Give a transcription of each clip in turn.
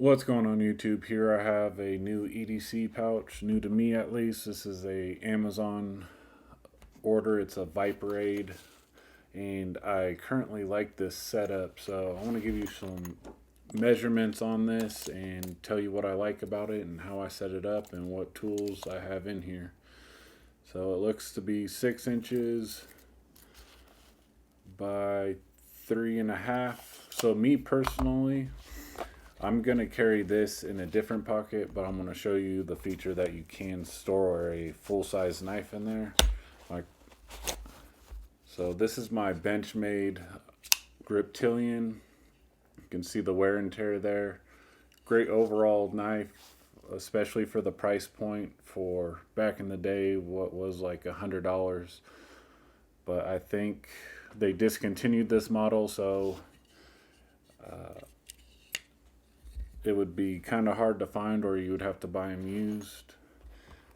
What's going on YouTube? Here I have a new EDC pouch, new to me at least. This is a Amazon order. It's a Viperade, and I currently like this setup. So I want to give you some measurements on this and tell you what I like about it and how I set it up and what tools I have in here. So it looks to be 6 inches by 3.5. So me personally, I'm going to carry this in a different pocket, but I'm going to show you the feature that you can store a full-size knife in there. Like, so this is my Benchmade Griptilian. You can see the wear and tear there. Great overall knife, especially for the price point for back in the day, what was like $100. But I think they discontinued this model, so it would be kind of hard to find, or you would have to buy them used.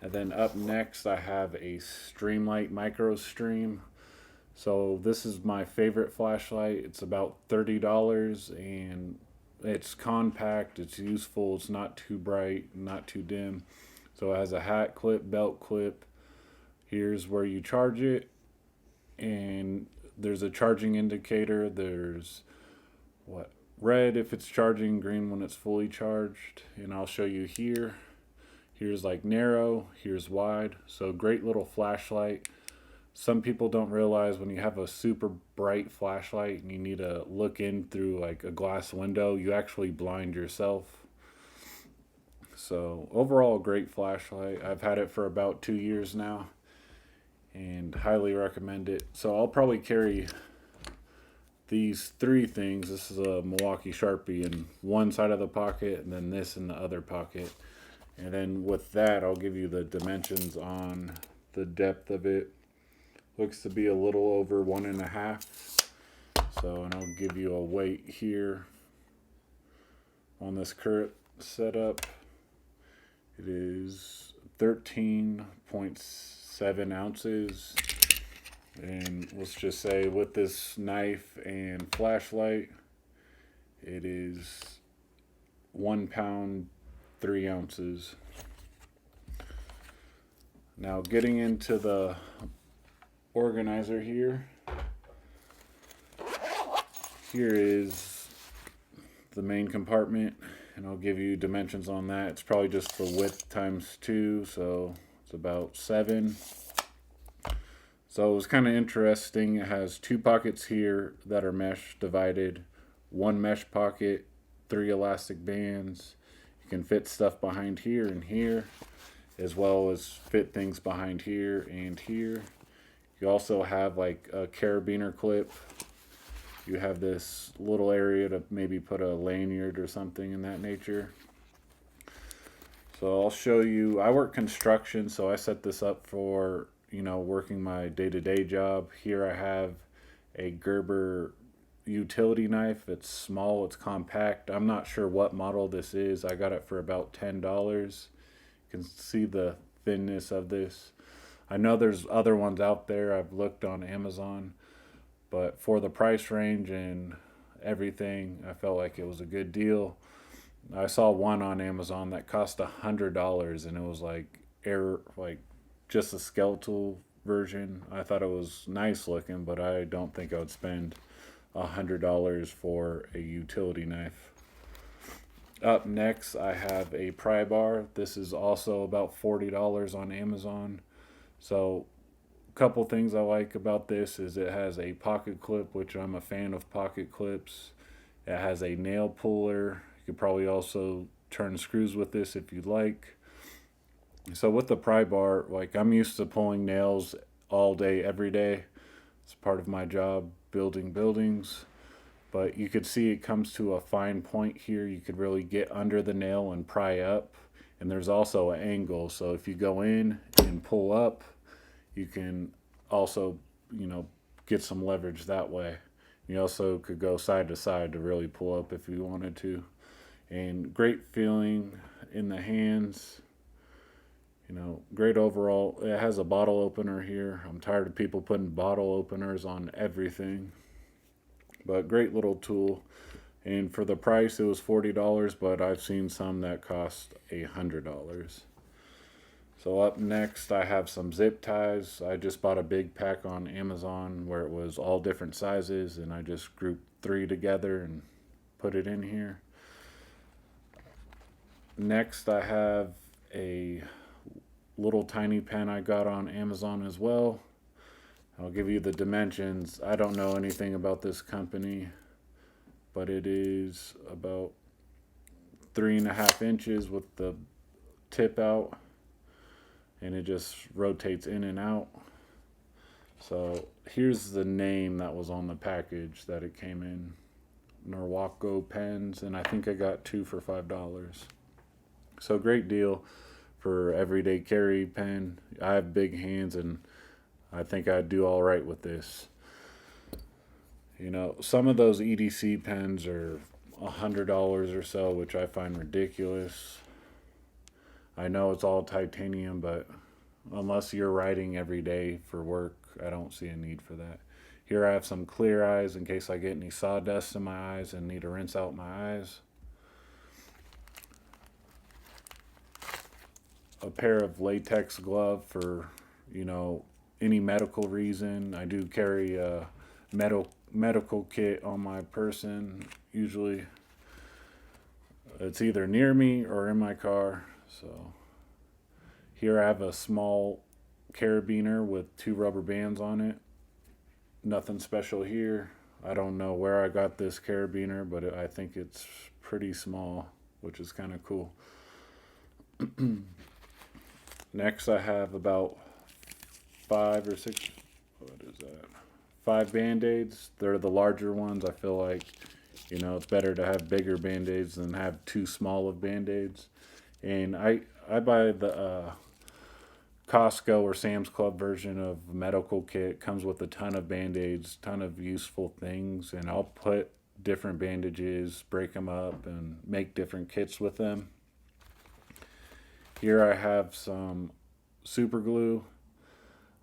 And then up next I have a Streamlight micro stream. So this is my favorite flashlight. It's about $30 and it's compact, it's useful, it's not too bright, not too dim. So it has a hat clip, belt clip. Here's where you charge it, and there's a charging indicator. There's red if it's charging, green when it's fully charged, and I'll show you here. Here's like narrow, here's wide. So great little flashlight. Some people don't realize when you have a super bright flashlight and you need to look in through like a glass window, you actually blind yourself. So overall, great flashlight. I've had it for about 2 years now and highly recommend it. So I'll probably carry these three things. This is a Milwaukee Sharpie in one side of the pocket, and then this in the other pocket. And then with that, I'll give you the dimensions on the depth of it. Looks to be a little over 1.5. So, and I'll give you a weight here on this current setup. It is 13.7 ounces. And let's just say with this knife and flashlight, it is 1 pound, 3 ounces. Now getting into the organizer here. Here is the main compartment, and I'll give you dimensions on that. It's probably just the width times 2, so it's about 7. So it was kind of interesting. It has 2 pockets here that are mesh divided, 1 mesh pocket, 3 elastic bands. You can fit stuff behind here and here, as well as fit things behind here and here. You also have like a carabiner clip. You have this little area to maybe put a lanyard or something in that nature. So I'll show you. I work construction, so I set this up for working my day-to-day job. Here I have a Gerber utility knife. It's small, it's compact. I'm not sure what model this is. I got it for about $10. You can see the thinness of this. I know there's other ones out there. I've looked on Amazon, but for the price range and everything, I felt like it was a good deal. I saw one on Amazon that cost $100, and it was like just a skeletal version. I thought it was nice looking, but I don't think I would spend $100 for a utility knife. Up next, I have a Pry Bar. This is also about $40 on Amazon. So a couple things I like about this is it has a pocket clip, which I'm a fan of pocket clips. It has a nail puller. You could probably also turn screws with this if you'd like. So with the Pry Bar, like I'm used to pulling nails all day, every day. It's part of my job, building buildings. But you could see it comes to a fine point here. You could really get under the nail and pry up. And there's also an angle. So if you go in and pull up, you can also, get some leverage that way. You also could go side to side to really pull up if you wanted to. And great feeling in the hands. Great overall. It has a bottle opener here. I'm tired of people putting bottle openers on everything. But great little tool. And for the price, it was $40, but I've seen some that cost $100. So up next, I have some zip ties. I just bought a big pack on Amazon where it was all different sizes, and I just grouped 3 together and put it in here. Next, I have a little tiny pen I got on Amazon as well. I'll give you the dimensions. I don't know anything about this company, but it is about 3.5 inches with the tip out, and it just rotates in and out. So here's the name that was on the package that it came in. Norwaco pens, and I think I got 2 for $5. So great deal for everyday carry pen. I have big hands, and I think I'd do all right with this. You know, some of those EDC pens are $100 or so, which I find ridiculous. I know it's all titanium, but unless you're writing every day for work, I don't see a need for that. Here I have some clear eyes in case I get any sawdust in my eyes and need to rinse out my eyes. A pair of latex gloves for, any medical reason. I do carry a medical kit on my person. Usually it's either near me or in my car. So here I have a small carabiner with 2 rubber bands on it. Nothing special here. I don't know where I got this carabiner, but I think it's pretty small, which is kind of cool. Next, I have about 5 or 6, what is that? 5 BandAids. They're the larger ones. I feel like, it's better to have bigger BandAids than have too small of BandAids. And I buy the Costco or Sam's Club version of medical kit. Comes with a ton of BandAids, ton of useful things, and I'll put different bandages, break them up, and make different kits with them. Here I have some super glue.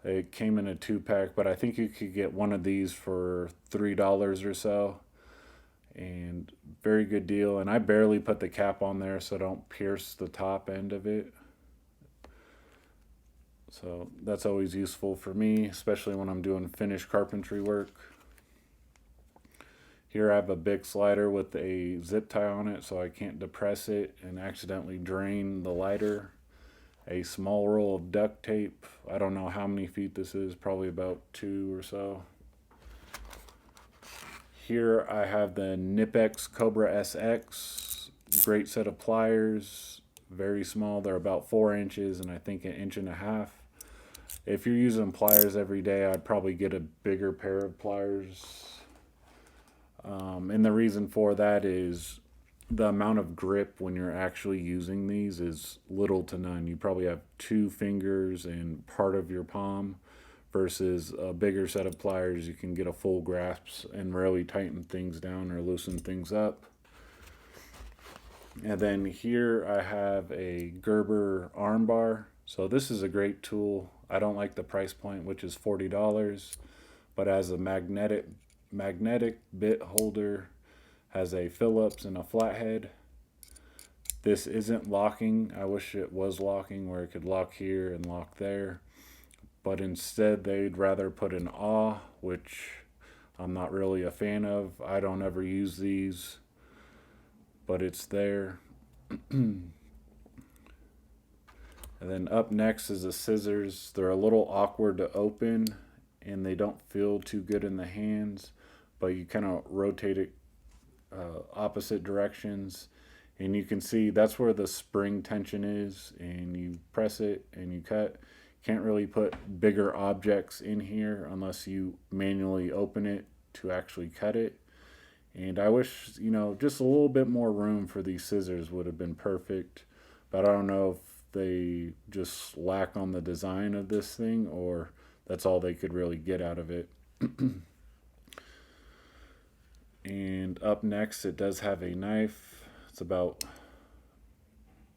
It came in a 2-pack, but I think you could get one of these for $3 or so. And very good deal. And I barely put the cap on there so I don't pierce the top end of it. So that's always useful for me, especially when I'm doing finished carpentry work. Here I have a big slider with a zip tie on it so I can't depress it and accidentally drain the lighter. A small roll of duct tape. I don't know how many feet this is, probably about 2 or so. Here I have the Knipex Cobra SX. Great set of pliers. Very small. They're about 4 inches and I think 1.5 inches. If you're using pliers every day, I'd probably get a bigger pair of pliers. And the reason for that is the amount of grip when you're actually using these is little to none. You probably have 2 fingers and part of your palm versus a bigger set of pliers. You can get a full grasp and really tighten things down or loosen things up. And then here I have a Gerber arm bar. So this is a great tool. I don't like the price point, which is $40, but as a magnetic bit holder, has a Phillips and a flathead. This isn't locking. I wish it was locking where it could lock here and lock there, but instead they'd rather put an awl, which I'm not really a fan of. I don't ever use these, but it's there. And then up next is the scissors. They're a little awkward to open and they don't feel too good in the hands, but you kind of rotate it opposite directions and you can see that's where the spring tension is, and you press it and you cut. Can't really put bigger objects in here unless you manually open it to actually cut it. And I wish, just a little bit more room for these scissors would have been perfect, but I don't know if they just lack on the design of this thing or that's all they could really get out of it. And up next, it does have a knife. It's about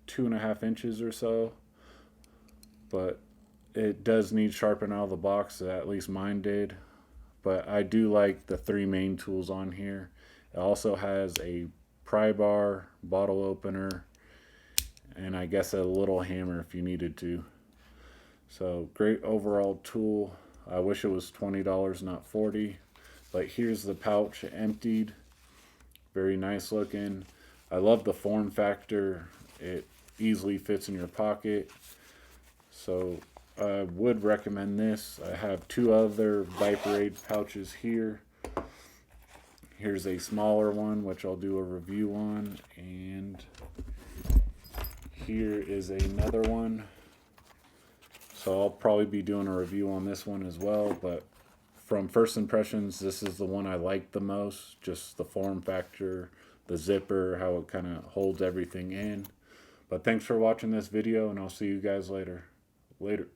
2.5 inches or so, but it does need sharpened out of the box. At least mine did. But I do like the 3 main tools on here, It also has a pry bar, bottle opener, and I guess a little hammer if you needed to. So great overall tool. I wish it was $20, not $40. But here's the pouch emptied. Very nice looking. I love the form factor. It easily fits in your pocket. So I would recommend this. I have two other Viperade pouches here. Here's a smaller one, which I'll do a review on. And here is another one. So I'll probably be doing a review on this one as well. But from first impressions, this is the one I like the most. Just the form factor, the zipper, how it kind of holds everything in. But thanks for watching this video, and I'll see you guys later. Later.